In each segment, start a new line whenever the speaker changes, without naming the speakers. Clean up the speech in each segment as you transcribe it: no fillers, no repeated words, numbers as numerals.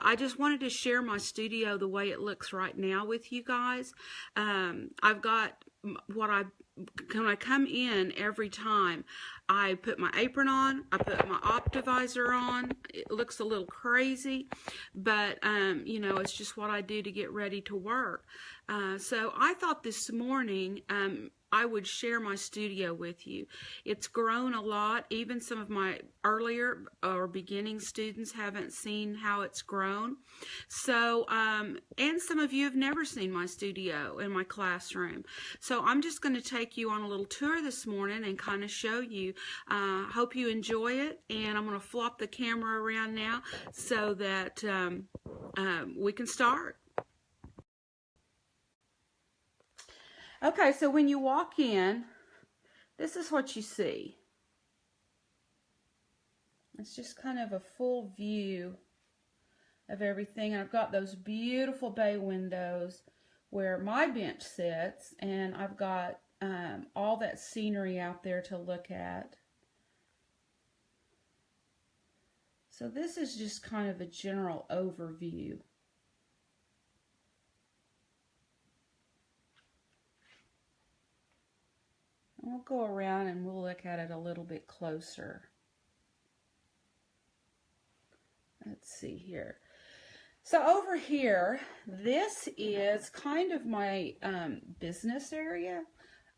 I just wanted to share my studio the way it looks right now with you guys. I've got when I come in every time, I put my apron on, I put my Optivisor on. It looks a little crazy, but you know, it's just what I do to get ready to work. So I thought this morning I would share my studio with you. It's grown a lot. Even some of my earlier or beginning students haven't seen how it's grown. So, and some of you have never seen my studio in my classroom. So I'm just going to take you on a little tour this morning and kind of show you. Hope you enjoy it. And I'm going to flop the camera around now so that we can start. Okay, so when you walk in, this is what you see. It's just kind of a full view of everything. And I've got those beautiful bay windows where my bench sits, and I've got all that scenery out there to look at. So this is just kind of a general overview. We'll go around and we'll look at it a little bit closer. Let's see here. So over here, this is kind of my business area.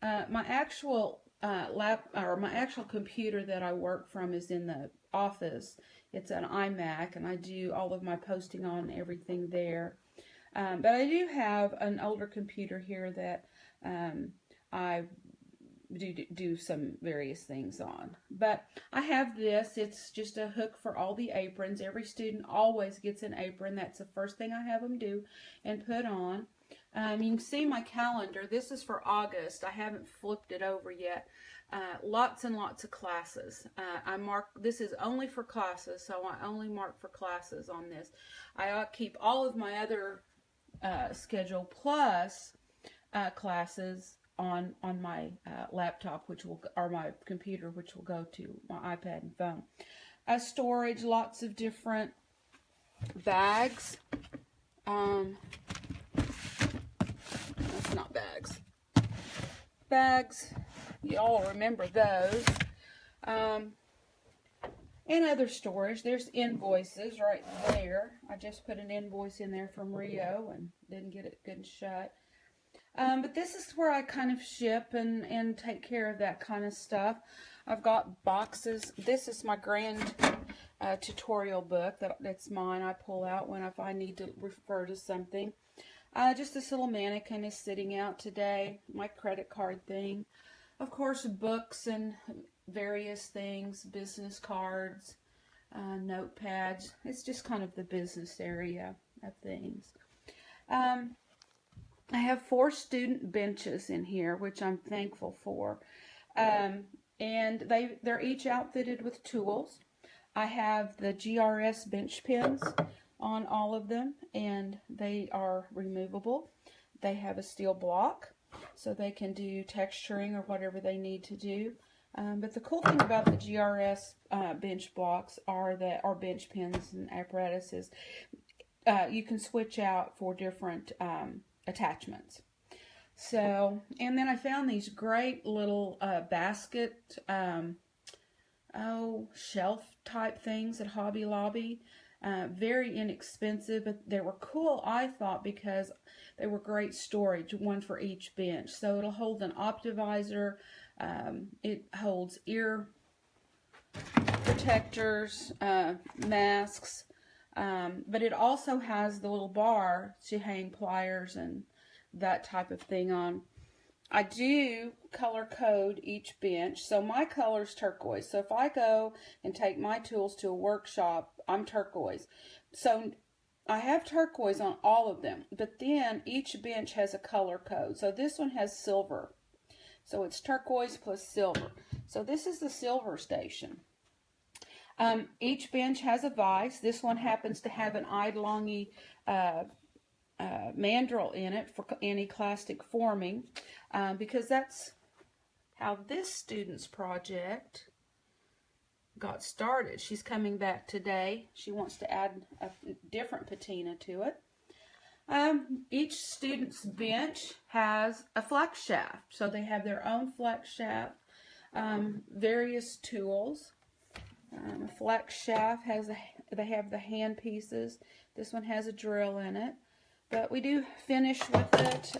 My actual my actual computer that I work from is in the office. It's an iMac, and I do all of my posting on everything there. But I do have an older computer here that I do some various things on. But I have this. It's just a hook for all the aprons. Every student always gets an apron. That's the first thing I have them do and put on. You can see my calendar. This is for August. I haven't flipped it over yet. Lots and lots of classes. I mark, this is only for classes, so I only mark for classes on this. I keep all of my other schedule plus classes on my laptop, which will, or my computer, which will go to my iPad and phone. Storage, lots of different bags. That's not bags. Bags, you all remember those. And other storage. There's invoices right there. I just put an invoice in there from Rio and didn't get it good and shut. But this is where I kind of ship and take care of that kind of stuff. I've got boxes. This is my grand tutorial book. That's mine. I pull out when if I need to refer to something. Just this little mannequin is sitting out today. My credit card thing. Of course, books and various things. Business cards, notepads. It's just kind of the business area of things. I have 4 student benches in here, which I'm thankful for. And they're each outfitted with tools. I have the GRS bench pins on all of them, and they are removable. They have a steel block, so they can do texturing or whatever they need to do. But the cool thing about the GRS bench blocks are that, or bench pins and apparatuses, you can switch out for different attachments. So, and then I found these great little basket, shelf type things at Hobby Lobby. Very inexpensive, but they were cool, I thought, because they were great storage, one for each bench. So it'll hold an Optivisor, it holds ear protectors, masks, but it also has the little bar to hang pliers and that type of thing on. I do color code each bench. So my color is turquoise. So if I go and take my tools to a workshop, I'm turquoise. So I have turquoise on all of them. But then each bench has a color code. So this one has silver. So it's turquoise plus silver. So this is the silver station. Each bench has a vise. This one happens to have an Eidlongy mandrel in it for anti-clastic forming, because that's how this student's project got started. She's coming back today. She wants to add a different patina to it. Each student's bench has a flex shaft, so they have their own flex shaft, various tools. A flex shaft they have the hand pieces. This one has a drill in it, but we do finish with it.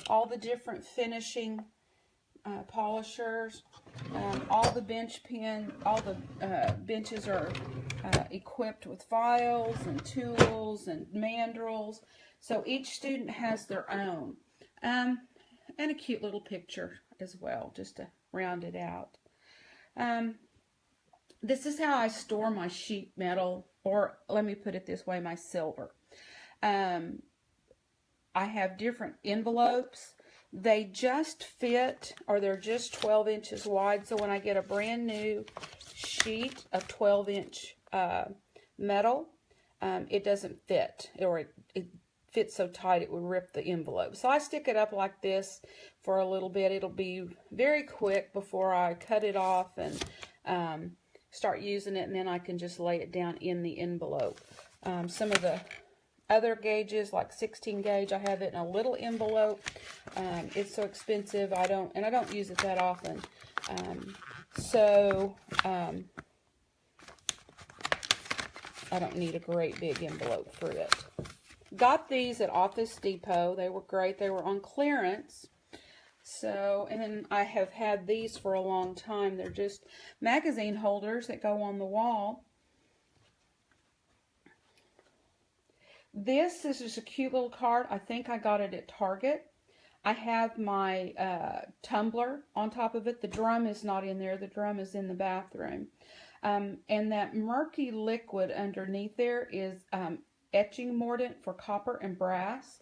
All the different finishing polishers, all the benches are equipped with files and tools and mandrels. So each student has their own, and a cute little picture as well, just to round it out. This is how I store my sheet metal, or let me put it this way, my silver. I have different envelopes. They just fit, or they're just 12 inches wide. So when I get a brand new sheet of 12-inch metal, it doesn't fit, or it fits so tight it would rip the envelope. So I stick it up like this for a little bit. It'll be very quick before I cut it off and start using it, and then I can just lay it down in the envelope. Some of the other gauges, like 16 gauge, I have it in a little envelope. It's so expensive, I don't use it that often. I don't need a great big envelope for it. Got these at Office Depot. They were great. They were on clearance. So, and then I have had these for a long time. They're just magazine holders that go on the wall. This is just a cute little card. I think I got it at Target. I have my tumbler on top of it. The drum is not in there. The drum is in the bathroom. And that murky liquid underneath there is etching mordant for copper and brass.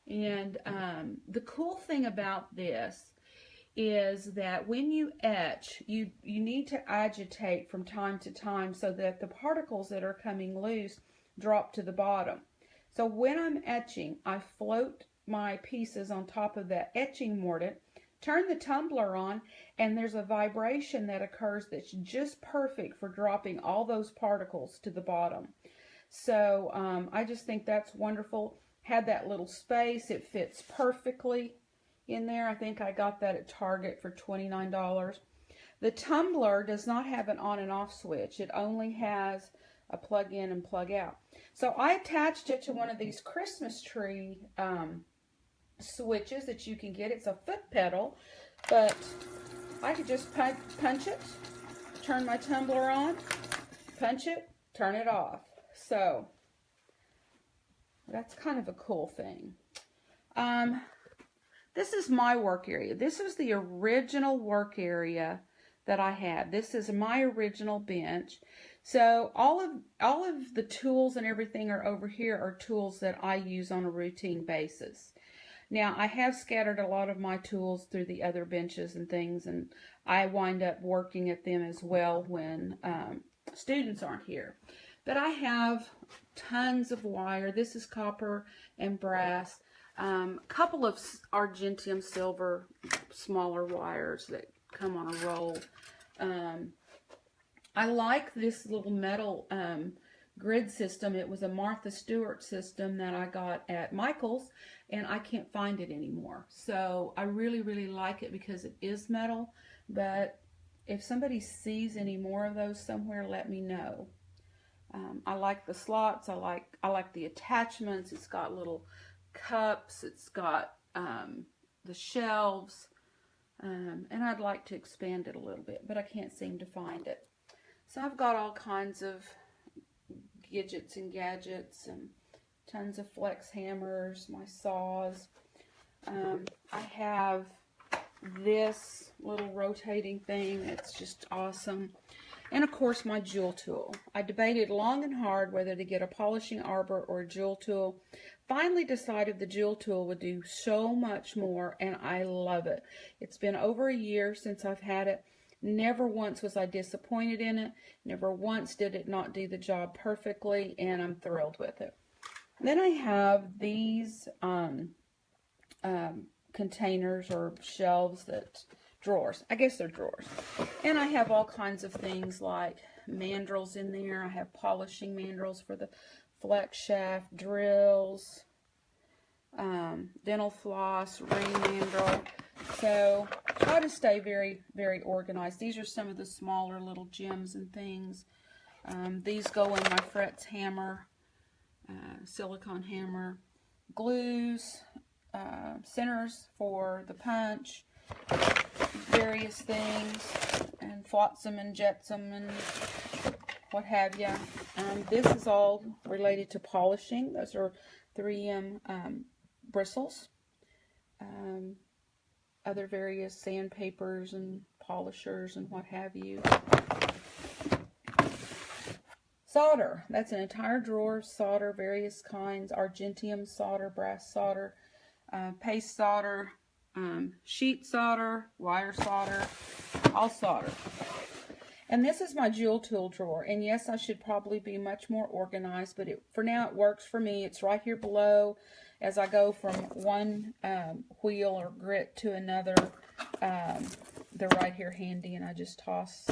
And the cool thing about this is that when you etch, you need to agitate from time to time so that the particles that are coming loose drop to the bottom. So when I'm etching, I float my pieces on top of that etching mordant, turn the tumbler on, and there's a vibration that occurs that's just perfect for dropping all those particles to the bottom. So I just think that's wonderful. Had that little space. It fits perfectly in there. I think I got that at Target for $29. The tumbler does not have an on and off switch. It only has a plug in and plug out. So I attached it to one of these Christmas tree switches that you can get. It's a foot pedal, but I could just punch it, turn my tumbler on, punch it, turn it off. So that's kind of a cool thing. This is my work area. This is the original work area that I had. This is my original bench. So all of the tools and everything are over here are tools that I use on a routine basis. Now, I have scattered a lot of my tools through the other benches and things, and I wind up working at them as well when students aren't here. But I have tons of wire. This is copper and brass. A couple of argentium silver smaller wires that come on a roll. I like this little metal grid system. It was a Martha Stewart system that I got at Michael's, and I can't find it anymore. So I really, really like it because it is metal. But if somebody sees any more of those somewhere, let me know. I like the slots. I like the attachments. It's got little cups. It's got the shelves. And I'd like to expand it a little bit, but I can't seem to find it. So I've got all kinds of gadgets and gadgets and tons of flex hammers, my saws. I have this little rotating thing. It's just awesome. And of course my jewel tool. I debated long and hard whether to get a polishing arbor or a jewel tool. Finally decided the jewel tool would do so much more, and I love it. It's been over a year since I've had it. Never once was I disappointed in it. Never once did it not do the job perfectly, and I'm thrilled with it. Then I have these containers or shelves that drawers. I guess they're drawers. And I have all kinds of things like mandrels in there. I have polishing mandrels for the flex shaft, drills, dental floss, ring mandrel. So try to stay very, very organized. These are some of the smaller little gems and things. These go in my Fretz hammer, silicone hammer, glues, centers for the punch, various things, and flotsam and jetsam and what have you. This is all related to polishing. Those are 3M bristles. Other various sandpapers and polishers and what have you. Solder. That's an entire drawer of solder, various kinds. Argentium solder, brass solder, paste solder, sheet solder, wire solder, all solder. And this is my jewel tool drawer. And yes, I should probably be much more organized, but for now it works for me. It's right here below as I go from one wheel or grit to another. They're right here handy, and I just toss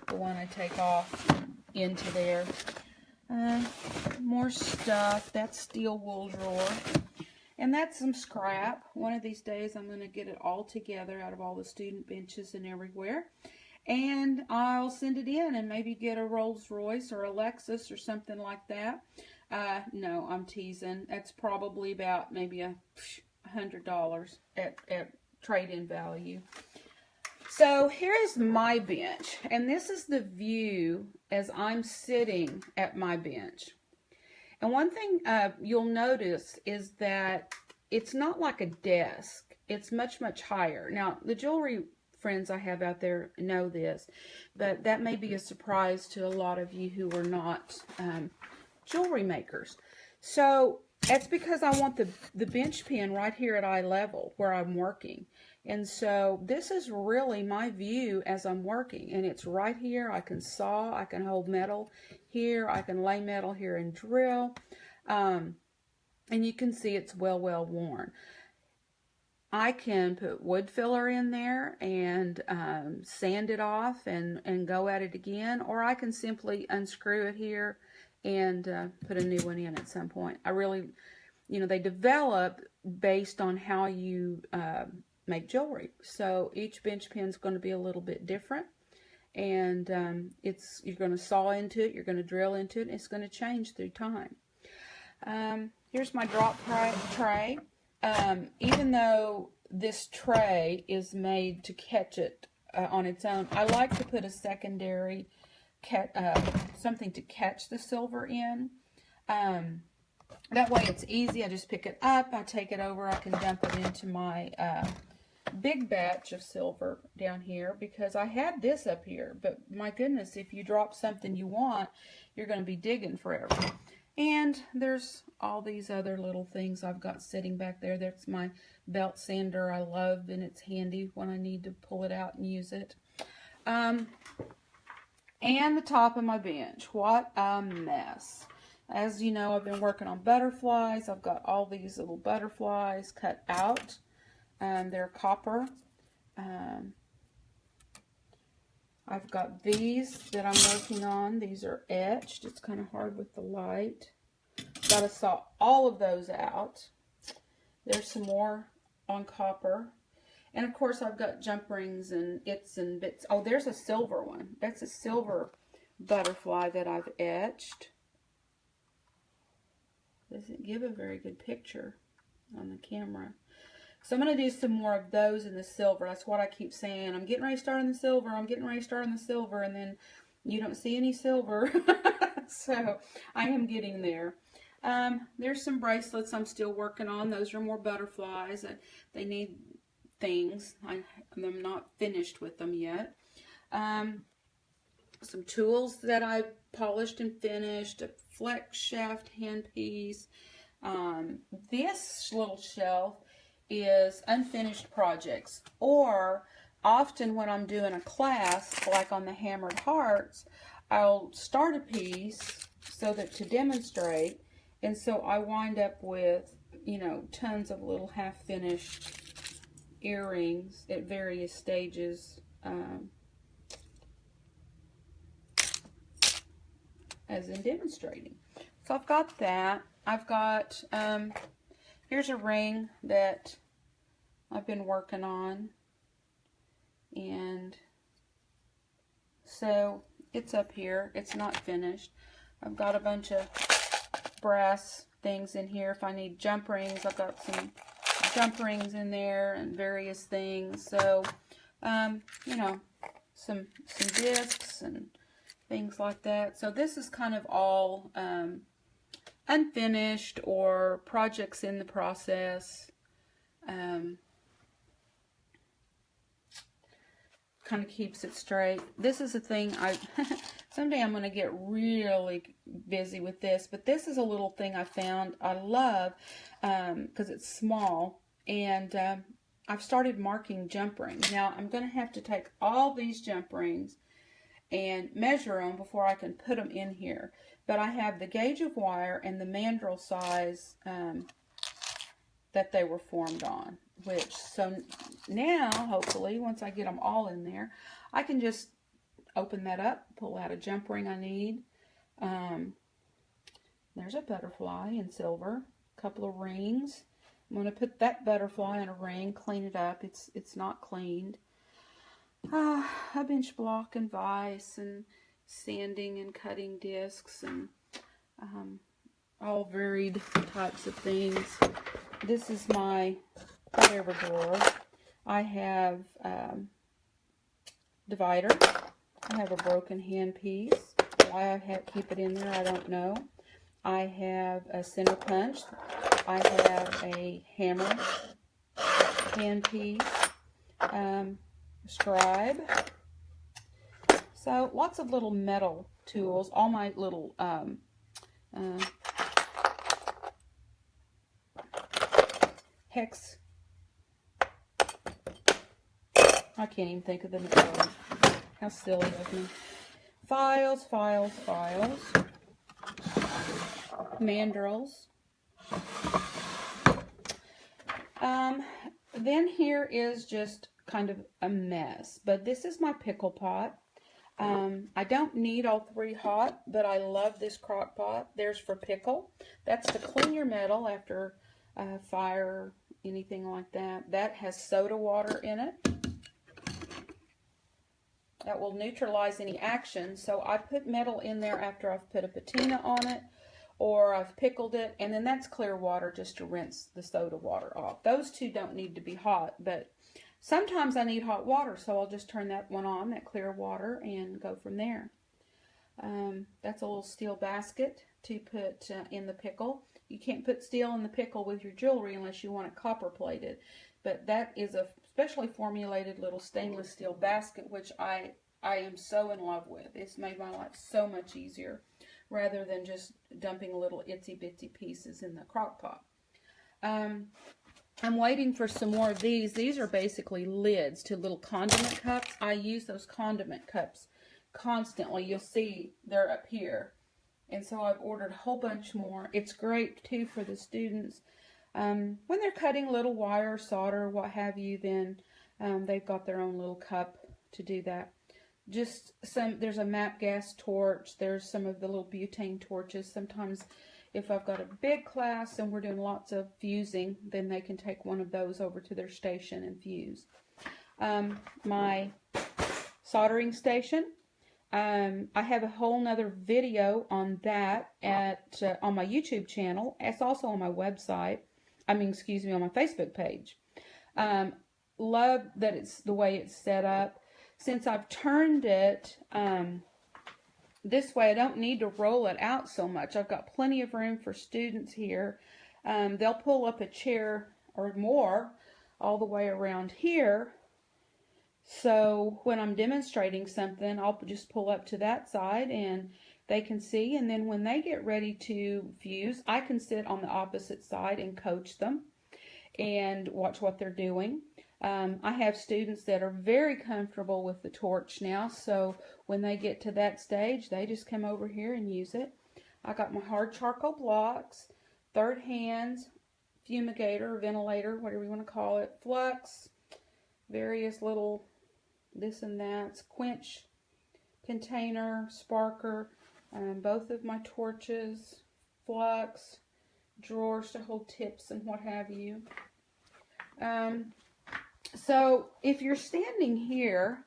the one I take off into there. More stuff. That's steel wool drawer. And that's some scrap. One of these days I'm going to get it all together out of all the student benches and everywhere. And I'll send it in and maybe get a Rolls Royce or a Lexus or something like that. No, I'm teasing. That's probably about maybe $100 at trade-in value. So here is my bench, and this is the view as I'm sitting at my bench. And one thing you'll notice is that it's not like a desk. It's much, much higher. Now, the jewelry friends I have out there know this, but that may be a surprise to a lot of you who are not jewelry makers. So that's because I want the bench pin right here at eye level where I'm working. And so this is really my view as I'm working, and it's right here. I can saw, I can hold metal here, I can lay metal here and drill, and you can see it's well worn. I can put wood filler in there and sand it off and go at it again, or I can simply unscrew it here and put a new one in at some point. I really, they develop based on how you make jewelry. So each bench pin is going to be a little bit different, and you're going to saw into it, you're going to drill into it, and it's going to change through time. Here's my drop tray. Even though this tray is made to catch it on its own, I like to put a secondary something to catch the silver in. That way it's easy. I just pick it up, I take it over, I can dump it into my big batch of silver down here, because I had this up here, but my goodness, if you drop something you want, you're going to be digging forever. And there's all these other little things I've got sitting back there. That's my belt sander I love, and it's handy when I need to pull it out and use it. And the top of my bench. What a mess. As you know, I've been working on butterflies. I've got all these little butterflies cut out. They're copper. I've got these that I'm working on. These are etched. It's kind of hard with the light. Got to saw all of those out. There's some more on copper. And of course I've got jump rings and its and bits. Oh, there's a silver one. That's a silver butterfly that I've etched. Doesn't give a very good picture on the camera. So I'm going to do some more of those in the silver. That's what I keep saying. I'm getting ready to start on the silver. I'm getting ready to start on the silver. And then you don't see any silver. So I am getting there. There's some bracelets I'm still working on. Those are more butterflies. They need things. I'm not finished with them yet. Some tools that I polished and finished. A flex shaft handpiece. This little shelf is unfinished projects, or often when I'm doing a class like on the hammered hearts, I'll start a piece so that to demonstrate, and so I wind up with tons of little half-finished earrings at various stages as in demonstrating. So I've got that. I've got, here's a ring that I've been working on. And so it's up here. It's not finished. I've got a bunch of brass things in here. If I need jump rings, I've got some jump rings in there and various things. So, you know, some discs and things like that. So this is kind of all unfinished or projects in the process. Kind of keeps it straight. This is a thing someday I'm going to get really busy with this, but this is a little thing I found I love because it's small, and I've started marking jump rings. Now I'm going to have to take all these jump rings and measure them before I can put them in here, but I have the gauge of wire and the mandrel size that they were formed on. So now, hopefully, once I get them all in there, I can just open that up, pull out a jump ring I need. There's a butterfly in silver, a couple of rings. I'm going to put that butterfly in a ring, clean it up. It's not cleaned. A bench block and vise and sanding and cutting discs and all varied types of things. This is my whatever drawer. I have divider. I have a broken hand piece. Why I keep it in there, I don't know. I have a center punch. I have a hammer hand piece. Scribe. So lots of little metal tools. All my little hex. I can't even think of them at all. How silly of me. Files, files, files. Mandrels. Then here is just kind of a mess. But this is my pickle pot. I don't need all three hot, but I love this crock pot. There's for pickle. That's to clean your metal after fire, anything like that. That has soda water in it. That will neutralize any action. So I put metal in there after I've put a patina on it or I've pickled it, and then that's clear water just to rinse the soda water off. Those two don't need to be hot, but sometimes I need hot water, so I'll just turn that one on, that clear water, and go from there. That's a little steel basket to put in the pickle. You can't put steel in the pickle with your jewelry unless you want it copper plated. But that is a specially formulated little stainless steel basket, which I am so in love with. It's made my life so much easier rather than just dumping little itsy bitsy pieces in the crock pot. I'm waiting for some more of these. These are basically lids to little condiment cups. I use those condiment cups constantly. You'll see they're up here. And so I've ordered a whole bunch more. It's great too for the students. When they're cutting little wire, solder, what have you, then they've got their own little cup to do that. There's a MAP gas torch. There's some of the little butane torches. Sometimes if I've got a big class and we're doing lots of fusing, then they can take one of those over to their station and fuse. My soldering station. I have a whole nother video on that on my YouTube channel. It's also on my website. On my Facebook page. Love that it's the way it's set up. Since I've turned it this way, I don't need to roll it out so much. I've got plenty of room for students here. They'll pull up a chair or more all the way around here. So when I'm demonstrating something, I'll just pull up to that side and they can see. And then when they get ready to fuse, I can sit on the opposite side and coach them and watch what they're doing. I have students that are very comfortable with the torch now, so when they get to that stage, they just come over here and use it. I got my hard charcoal blocks, third hands, fumigator, ventilator, whatever you want to call it, flux, various little this and that's, quench container, sparker, both of my torches, flux, drawers to hold tips and what have you. So if you're standing here,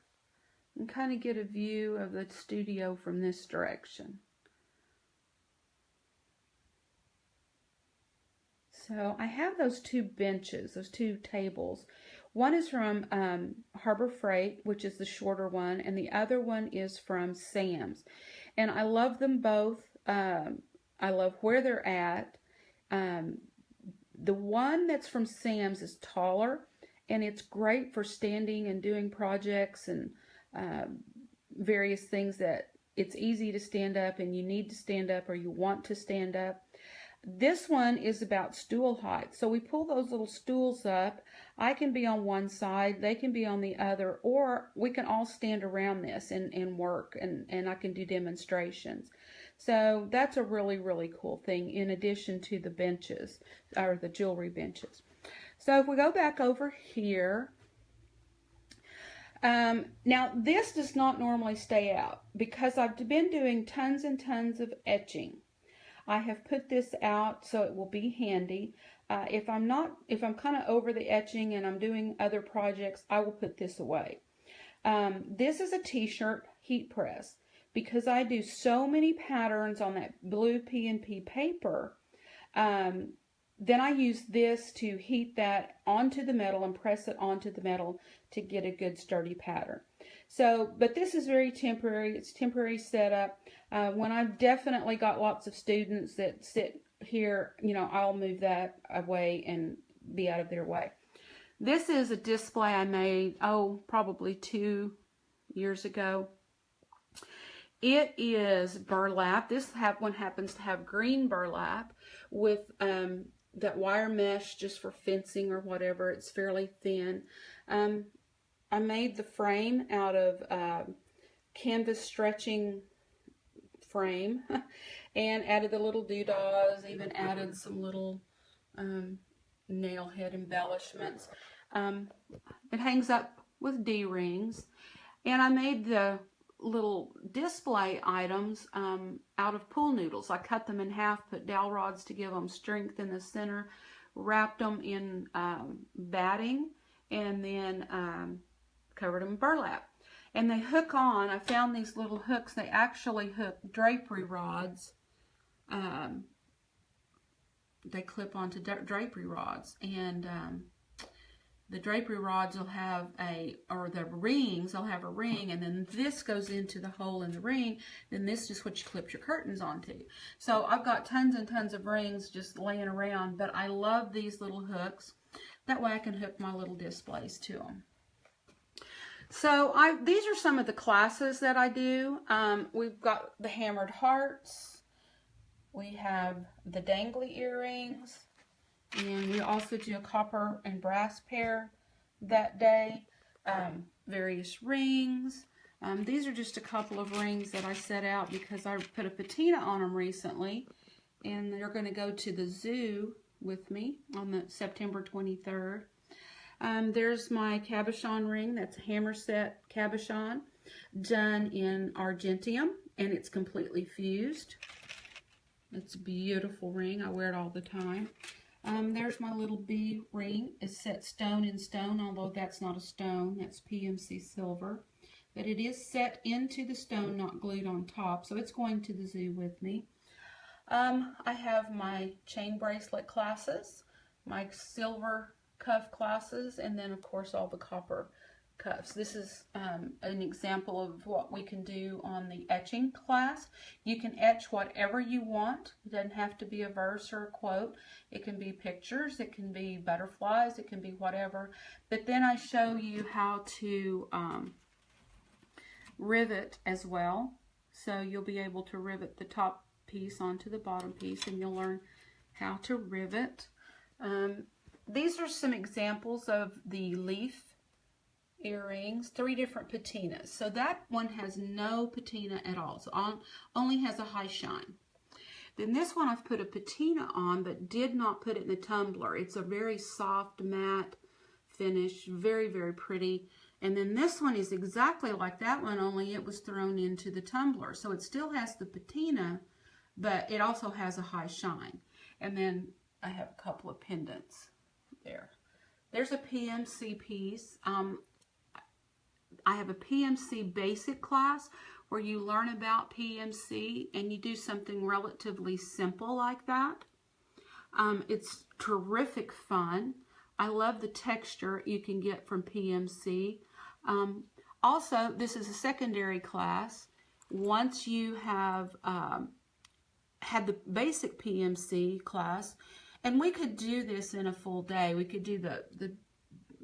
you can kind of get a view of the studio from this direction. So I have those two benches, those two tables. One is from Harbor Freight, which is the shorter one, and the other one is from Sam's. And I love them both. I love where they're at. The one that's from Sam's is taller, and it's great for standing and doing projects and various things that it's easy to stand up and you need to stand up or you want to stand up. This one is about stool height. So we pull those little stools up. I can be on one side, they can be on the other, or we can all stand around this and work, and I can do demonstrations. So that's a really, really cool thing in addition to the benches, or the jewelry benches. So if we go back over here, now this does not normally stay out because I've been doing tons and tons of etching. I have put this out so it will be handy. If I'm kind of over the etching and I'm doing other projects, I will put this away. This is a t-shirt heat press. Because I do so many patterns on that blue P&P paper, then I use this to heat that onto the metal and press it onto the metal to get a good sturdy pattern. So, but this is very temporary. It's temporary setup. When I've definitely got lots of students that sit here, you know, I'll move that away and be out of their way. This is a display I made, probably 2 years ago. It is burlap. This one happens to have green burlap with that wire mesh just for fencing or whatever. It's fairly thin. I made the frame out of canvas stretching frame and added the little doodahs, even added some little nail head embellishments. It hangs up with D-rings, and I made the little display items out of pool noodles. I cut them in half, put dowel rods to give them strength in the center, wrapped them in batting, and then covered them in burlap. And they hook on. I found these little hooks. They actually hook drapery rods. They clip onto drapery rods, and the drapery rods will have the rings, they'll have a ring, and then this goes into the hole in the ring, then this is what you clip your curtains onto. So I've got tons and tons of rings just laying around, but I love these little hooks. That way I can hook my little displays to them. So these are some of the classes that I do. We've got the hammered hearts. We have the dangly earrings. And we also do a copper and brass pair that day. Various rings. These are just a couple of rings that I set out because I put a patina on them recently. And they're going to go to the zoo with me on the September 23rd. There's my cabochon ring. That's a hammer set cabochon done in argentium, and it's completely fused. It's a beautiful ring. I wear it all the time. There's my little B ring. It's set stone in stone, although that's not a stone. That's PMC silver. But it is set into the stone, not glued on top. So it's going to the zoo with me. I have my chain bracelet classes, my silver cuff classes, and then of course all the copper cuffs. This is an example of what we can do on the etching class. You can etch whatever you want. It doesn't have to be a verse or a quote. It can be pictures, it can be butterflies, it can be whatever. But then I show you how to rivet as well. So you'll be able to rivet the top piece onto the bottom piece, and you'll learn how to rivet. These are some examples of the leaf earrings, 3 different patinas. So that one has no patina at all, so only has a high shine. Then this one I've put a patina on, but did not put it in the tumbler. It's a very soft, matte finish, very, very pretty. And then this one is exactly like that one, only it was thrown into the tumbler. So it still has the patina, but it also has a high shine. And then I have a couple of pendants there. There's a PMC piece. I have a PMC basic class where you learn about PMC and you do something relatively simple like that. It's terrific fun. I love the texture you can get from PMC. Also, this is a secondary class. Once you have had the basic PMC class, and we could do this in a full day. We could do the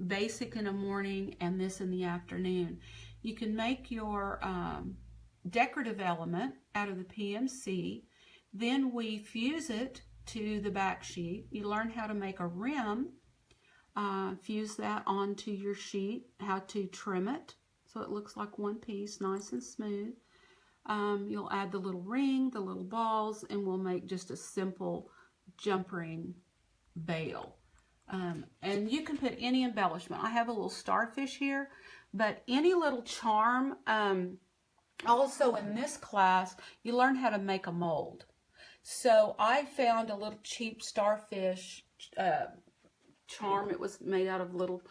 basic in the morning and this in the afternoon. You can make your decorative element out of the PMC. Then we fuse it to the back sheet. You learn how to make a rim. Fuse that onto your sheet, how to trim it so it looks like one piece, nice and smooth. You'll add the little ring, the little balls, and we'll make just a simple jump ring bail. And you can put any embellishment. I have a little starfish here, but any little charm. Also in this class, you learn how to make a mold. So I found a little cheap starfish charm. It was made out of little,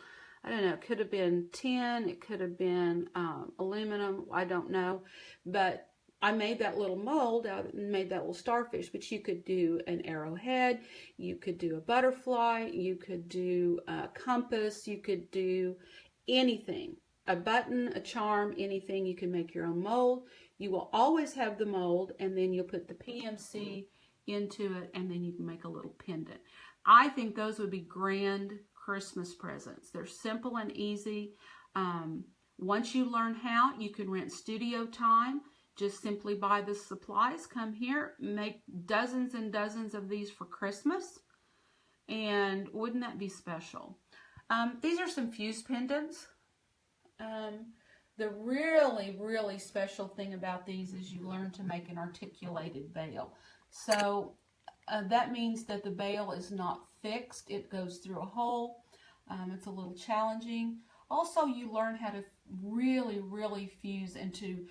I don't know, it could have been tin, it could have been aluminum, I don't know, but I made that little mold out and made that little starfish. But you could do an arrowhead, you could do a butterfly, you could do a compass, you could do anything, a button, a charm, anything. You can make your own mold. You will always have the mold, and then you'll put the PMC into it, and then you can make a little pendant. I think those would be grand Christmas presents. They're simple and easy. Once you learn how, you can rent studio time. Just simply buy the supplies, come here, make dozens and dozens of these for Christmas. And wouldn't that be special? These are some fuse pendants. The really, really special thing about these is you learn to make an articulated bail. So that means that the bail is not fixed. It goes through a hole. It's a little challenging. Also, you learn how to really, really fuse and to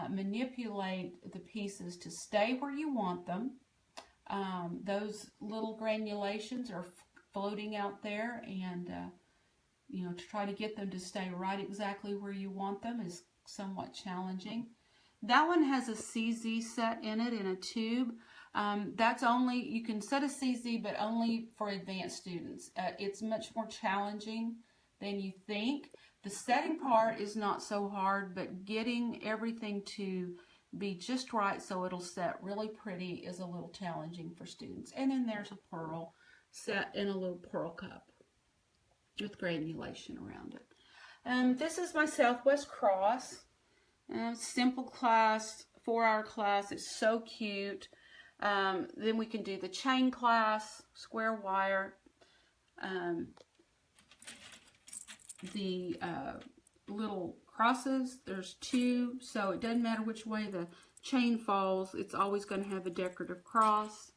manipulate the pieces to stay where you want them. Those little granulations are floating out there, and you know, to try to get them to stay right exactly where you want them is somewhat challenging. That one has a CZ set in it in a tube. That's only, you can set a CZ, but only for advanced students. It's much more challenging than you think. The setting part is not so hard, but getting everything to be just right so it'll set really pretty is a little challenging for students. And then there's a pearl set in a little pearl cup with granulation around it. This is my Southwest Cross. Simple class, 4-hour class. It's so cute. Then we can do the chain class, square wire, the little crosses. There's 2, so it doesn't matter which way the chain falls. It's always going to have a decorative cross.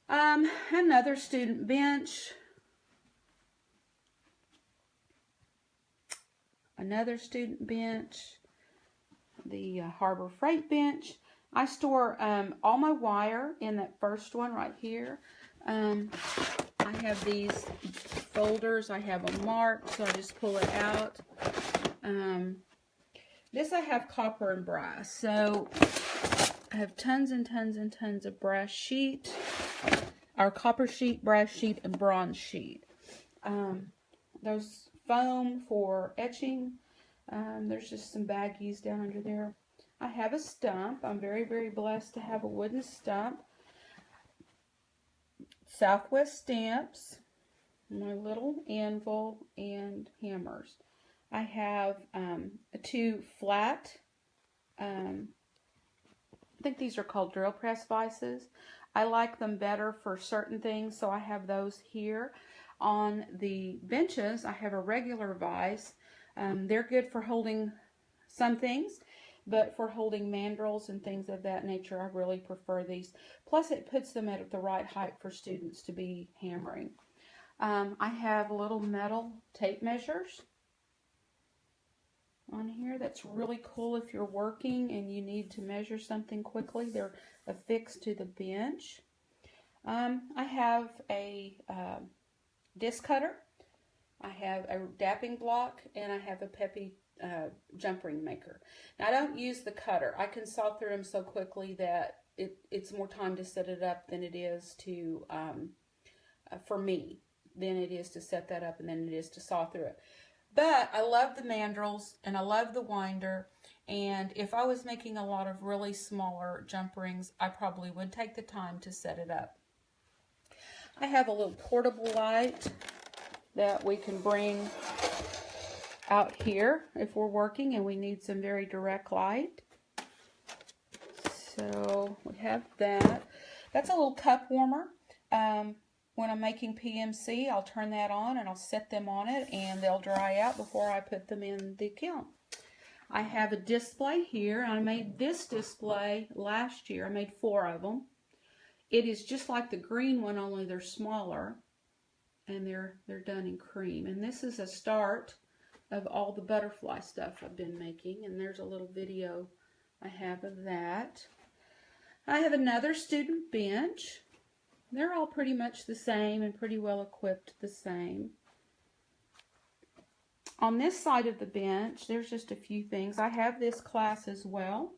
Another student bench. Another student bench. The Harbor Freight bench. I store all my wire in that first one right here. I have these folders. I have them marked, so I just pull it out. This I have copper and brass. So I have tons and tons and tons of brass sheet, or copper sheet, brass sheet, and bronze sheet. There's foam for etching. There's just some baggies down under there. I have a stump. I'm very, very blessed to have a wooden stump. Southwest stamps, my little anvil, and hammers. I have 2 flat, I think these are called drill press vices. I like them better for certain things, so I have those here. On the benches, I have a regular vise. They're good for holding some things, but for holding mandrels and things of that nature, I really prefer these. Plus, it puts them at the right height for students to be hammering. I have little metal tape measures on here. That's really cool if you're working and you need to measure something quickly. They're affixed to the bench. I have a disc cutter. I have a dapping block, and I have a Peppy jump ring maker. Now, I don't use the cutter. I can saw through them so quickly that it's more time to set it up than it is to, for me, than it is to set that up and then it is to saw through it. But I love the mandrels and I love the winder, and if I was making a lot of really smaller jump rings, I probably would take the time to set it up. I have a little portable light that we can bring out here if we're working and we need some very direct light. So we have that. That's a little cup warmer. When I'm making PMC, I'll turn that on and I'll set them on it, and they'll dry out before I put them in the kiln. I have a display here. I made this display last year. I made 4 of them. It is just like the green one, only they're smaller, and they're done in cream. And this is a start of all the butterfly stuff I've been making, and there's a little video I have of that. I have another student bench. They're all pretty much the same and pretty well equipped the same. On this side of the bench, there's just a few things. I have this class as well.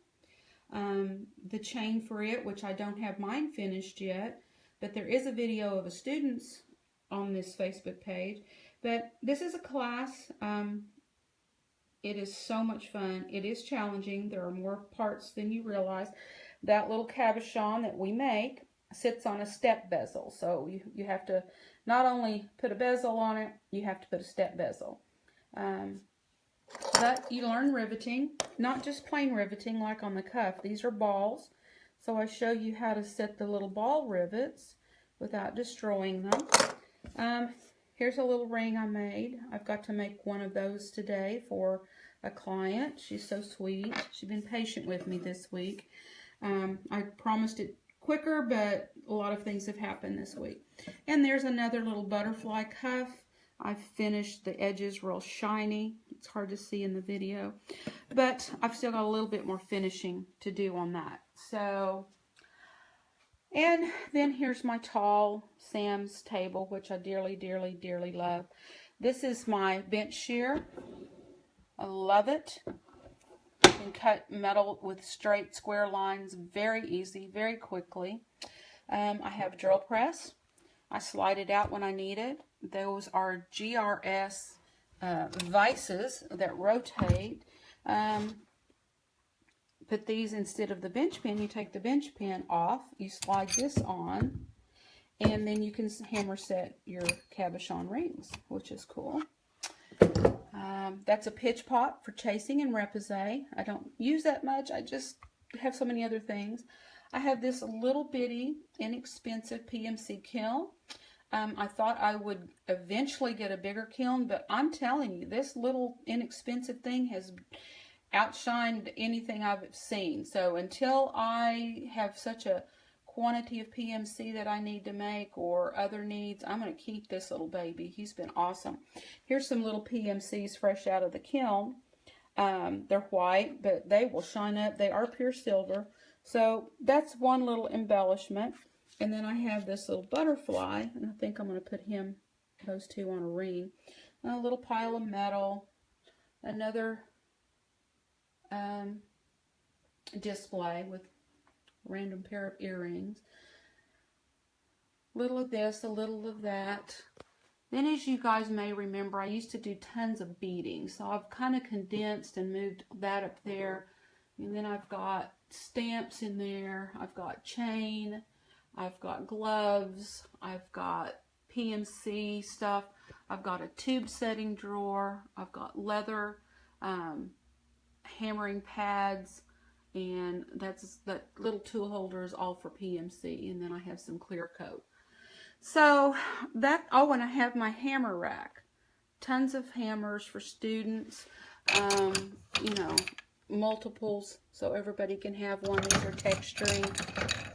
The chain for it, which I don't have mine finished yet, but there is a video of a student's on this Facebook page. But this is a class. It is so much fun. It is challenging. There are more parts than you realize. That little cabochon that we make sits on a step bezel. So you have to not only put a bezel on it, you have to put a step bezel. But you learn riveting, not just plain riveting like on the cuff. These are balls. So I show you how to set the little ball rivets without destroying them. Here's a little ring I made. I've got to make one of those today for a client. She's so sweet. She's been patient with me this week. I promised it quicker, but a lot of things have happened this week. And there's another little butterfly cuff. I've finished the edges real shiny. It's hard to see in the video, but I've still got a little bit more finishing to do on that. So, and then here's my tall Sam's table, which I dearly, dearly, dearly love. This is my bench shear. I love it. You can cut metal with straight square lines very easy, very quickly. I have drill press. I slide it out when I need it. Those are GRS vices that rotate. Put these instead of the bench pin. You take the bench pin off. You slide this on, and then you can hammer set your cabochon rings, which is cool. That's a pitch pot for chasing and repoussé. I don't use that much. I just have so many other things. I have this little bitty, inexpensive PMC kiln. I thought I would eventually get a bigger kiln, but I'm telling you, this little inexpensive thing has outshined anything I've seen. So until I have such a quantity of PMC that I need to make or other needs, I'm going to keep this little baby. He's been awesome. Here's some little PMCs fresh out of the kiln. They're white, but they will shine up. They are pure silver. So that's one little embellishment. And then I have this little butterfly, and I think I'm going to put those two on a ring. A little pile of metal. Another display with a random pair of earrings. Little of this, a little of that. Then, as you guys may remember, I used to do tons of beading. So I've kind of condensed and moved that up there. And then I've got stamps in there. I've got chain. I've got gloves. I've got PMC stuff. I've got a tube setting drawer. I've got leather hammering pads. And that little tool holder is all for PMC. And then I have some clear coat. So that, oh, and I have my hammer rack. Tons of hammers for students. You know, multiples, so everybody can have one. These are texturing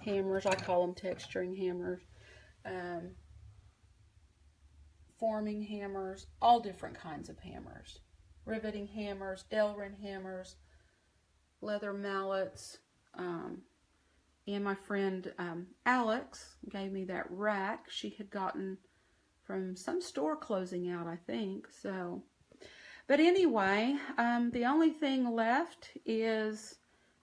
hammers. I call them texturing hammers. forming hammers, all different kinds of hammers. Riveting hammers, Delrin hammers, leather mallets, and my friend Alex gave me that rack she had gotten from some store closing out, I think. So, but anyway, the only thing left is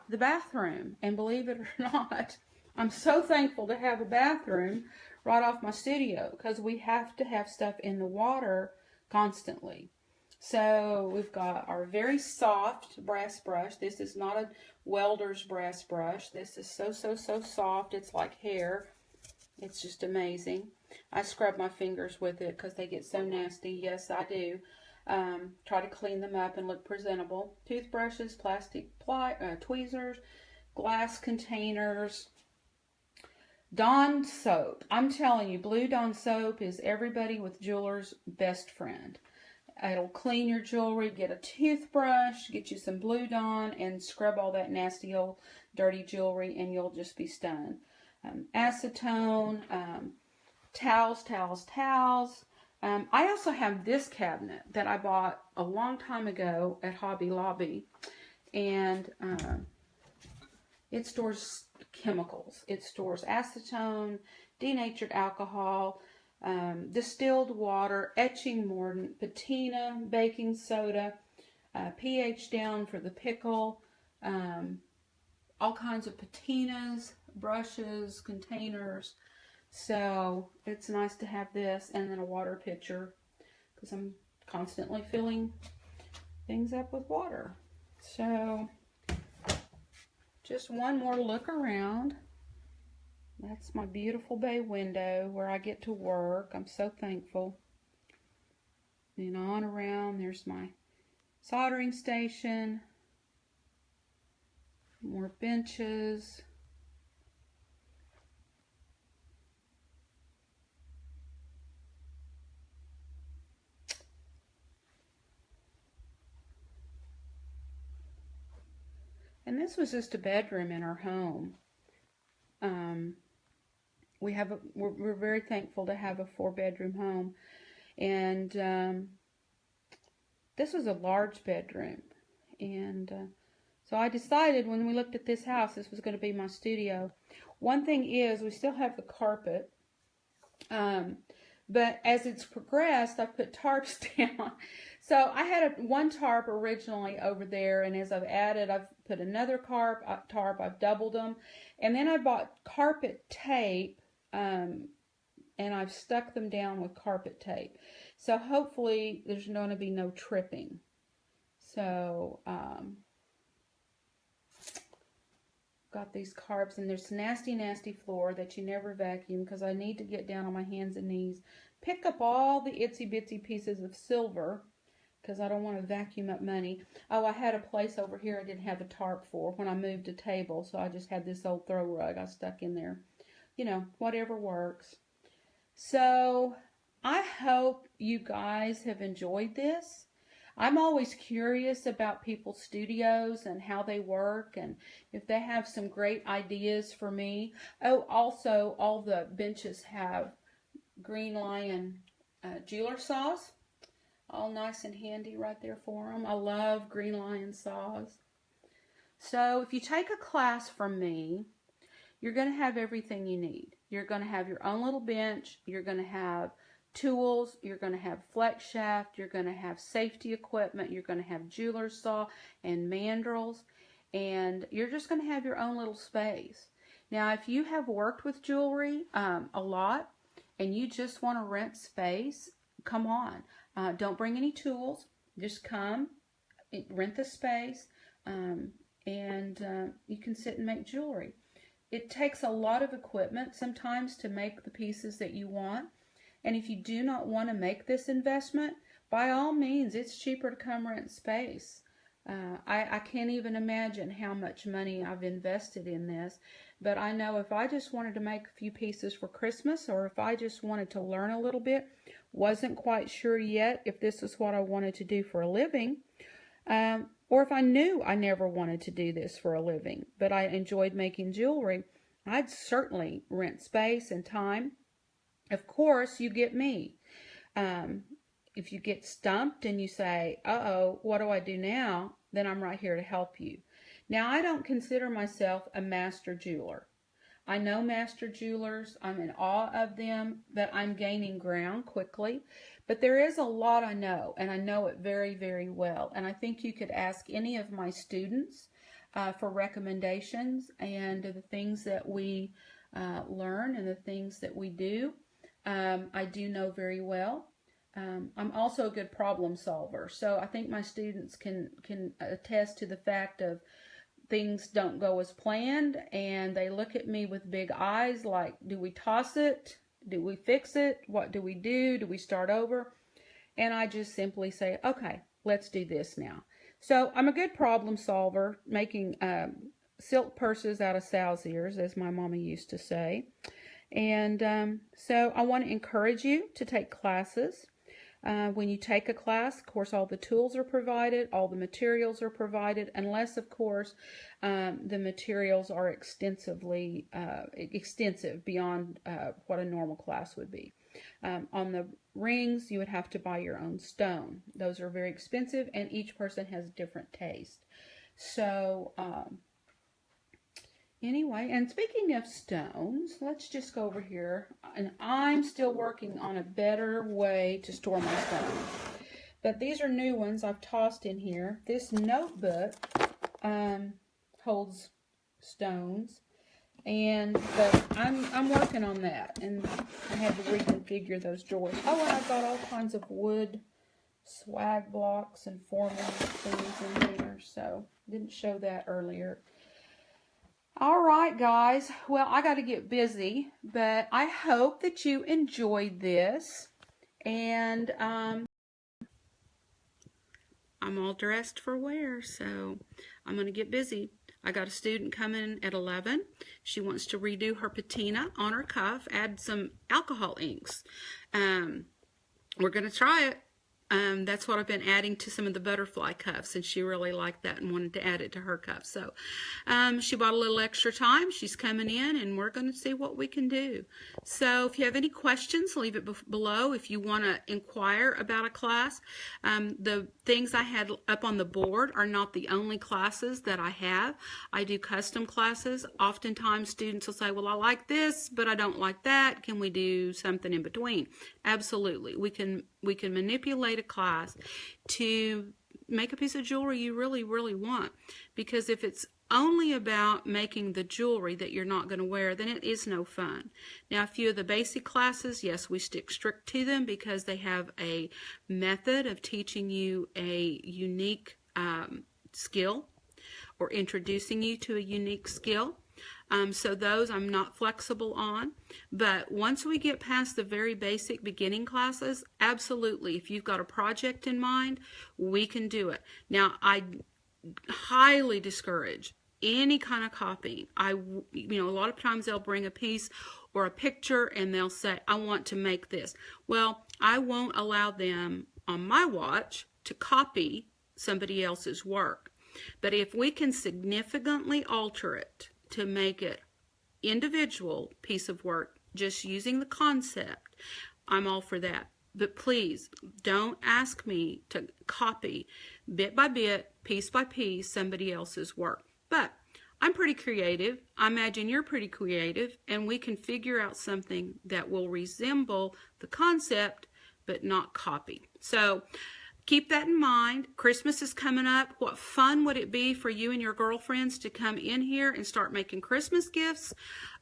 the bathroom. And believe it or not, I'm so thankful to have a bathroom right off my studio, because we have to have stuff in the water constantly. So we've got our very soft brass brush. This is not a welder's brass brush. This is so soft. It's like hair. It's just amazing. I scrub my fingers with it because they get so nasty. Yes, I do. Try to clean them up and look presentable. Toothbrushes, plastic tweezers, glass containers. Dawn soap. I'm telling you, Blue Dawn soap is everybody with jewelers' best friend. It'll clean your jewelry. Get a toothbrush, get you some Blue Dawn, and scrub all that nasty old dirty jewelry, and you'll just be stunned. Acetone, towels. I also have this cabinet that I bought a long time ago at Hobby Lobby, and it stores chemicals. It stores acetone, denatured alcohol, distilled water, etching mordant, patina, baking soda, pH down for the pickle, all kinds of patinas, brushes, containers. So it's nice to have this, and then a water pitcher, because I'm constantly filling things up with water. So just one more look around. That's my beautiful bay window where I get to work. I'm so thankful. And on around, there's my soldering station. More benches. And this was just a bedroom in our home. We're very thankful to have a 4-bedroom home, and this was a large bedroom, and so I decided when we looked at this house, this was going to be my studio. One thing is, we still have the carpet, but as it's progressed, I've put tarps down. So I had one tarp originally over there, and as I've added, I've put another tarp, I've doubled them, and then I bought carpet tape, and I've stuck them down with carpet tape. So hopefully there's going to be no tripping. So got these carps, and there's nasty floor that you never vacuum, because I need to get down on my hands and knees, pick up all the itsy bitsy pieces of silver, because I don't want to vacuum up money. Oh, I had a place over here I didn't have a tarp for when I moved a table, so I just had this old throw rug I stuck in there. You know, whatever works. So I hope you guys have enjoyed this. I'm always curious about people's studios and how they work, and if they have some great ideas for me. Oh, also, all the benches have Green Lion jeweler saws. All nice and handy right there for them. I love Green Lion saws. So if you take a class from me, you're going to have everything you need. You're going to have your own little bench. You're going to have tools. You're going to have flex shaft. You're going to have safety equipment. You're going to have jeweler saw and mandrels. And you're just going to have your own little space. Now, if you have worked with jewelry a lot and you just want to rent space, come on. Don't bring any tools. Just come, rent the space, and you can sit and make jewelry. It takes a lot of equipment sometimes to make the pieces that you want. And if you do not want to make this investment, by all means, it's cheaper to come rent space. I can't even imagine how much money I've invested in this. But I know if I just wanted to make a few pieces for Christmas, or if I just wanted to learn a little bit, wasn't quite sure yet if this is what I wanted to do for a living, or if I knew I never wanted to do this for a living, but I enjoyed making jewelry, I'd certainly rent space and time. Of course, you get me. If you get stumped and you say, uh-oh, what do I do now? Then I'm right here to help you. Now, I don't consider myself a master jeweler. I know master jewelers. I'm in awe of them, but I'm gaining ground quickly. But there is a lot I know, and I know it very, very well. And I think you could ask any of my students for recommendations and the things that we learn and the things that we do. I do know very well. I'm also a good problem solver, so I think my students can attest to the fact of things don't go as planned, and they look at me with big eyes like, do we toss it? Do we fix it? What do we do? Do we start over? And I just simply say, okay, let's do this now. So I'm a good problem solver, making silk purses out of sow's ears, as my mama used to say. And so I want to encourage you to take classes. When you take a class, of course, all the tools are provided, all the materials are provided, unless, of course, the materials are extensive beyond what a normal class would be. On the rings, you would have to buy your own stone. Those are very expensive, and each person has different taste. So, anyway, and speaking of stones, let's just go over here. And I'm still working on a better way to store my stones. But these are new ones I've tossed in here. This notebook holds stones. But I'm working on that. And I had to reconfigure those drawers. Oh, and I've got all kinds of wood swag blocks and forming things in here. So, didn't show that earlier. All right, guys. Well, I got to get busy, but I hope that you enjoyed this. And I'm all dressed for wear, so I'm going to get busy. I got a student coming at 11. She wants to redo her patina on her cuff, add some alcohol inks. We're going to try it. That's what I've been adding to some of the butterfly cuffs, and she really liked that and wanted to add it to her cuff. So she bought a little extra time. She's coming in, and we're going to see what we can do. So if you have any questions, leave it below. If you want to inquire about a class, the things I had up on the board are not the only classes that I have. I do custom classes. Oftentimes students will say, well, I like this, but I don't like that. Can we do something in between? Absolutely. We can manipulate a class to make a piece of jewelry you really, really want. Because if it's only about making the jewelry that you're not going to wear, then it is no fun. Now, a few of the basic classes, yes, we stick strict to them because they have a method of teaching you a unique skill or introducing you to a unique skill. So those I'm not flexible on. But once we get past the very basic beginning classes, absolutely, if you've got a project in mind, we can do it. Now, I highly discourage any kind of copying. A lot of times they'll bring a piece or a picture and they'll say, I want to make this. Well, I won't allow them on my watch to copy somebody else's work. But if we can significantly alter it to make it individual piece of work, just using the concept, I'm all for that. But please don't ask me to copy bit by bit, piece by piece, somebody else's work. But I'm pretty creative. I imagine you're pretty creative, and we can figure out something that will resemble the concept but not copy. So keep that in mind. Christmas is coming up. What fun would it be for you and your girlfriends to come in here and start making Christmas gifts?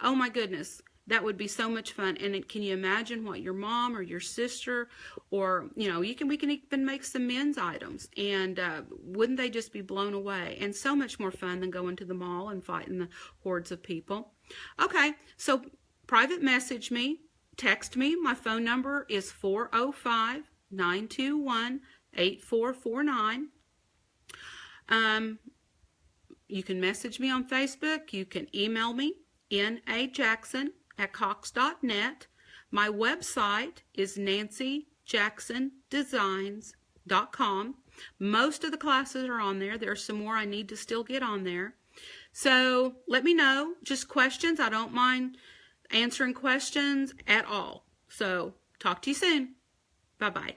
Oh my goodness, that would be so much fun. And can you imagine what your mom or your sister, or we can even make some men's items, and wouldn't they just be blown away? And so much more fun than going to the mall and fighting the hordes of people. Okay, so private message me, text me. My phone number is 405-921-8449. You can message me on Facebook. You can email me, najackson@cox.net. My website is nancyjacksondesigns.com. Most of the classes are on there. There's some more I need to still get on there. So let me know. Just questions. I don't mind answering questions at all. So talk to you soon. Bye-bye.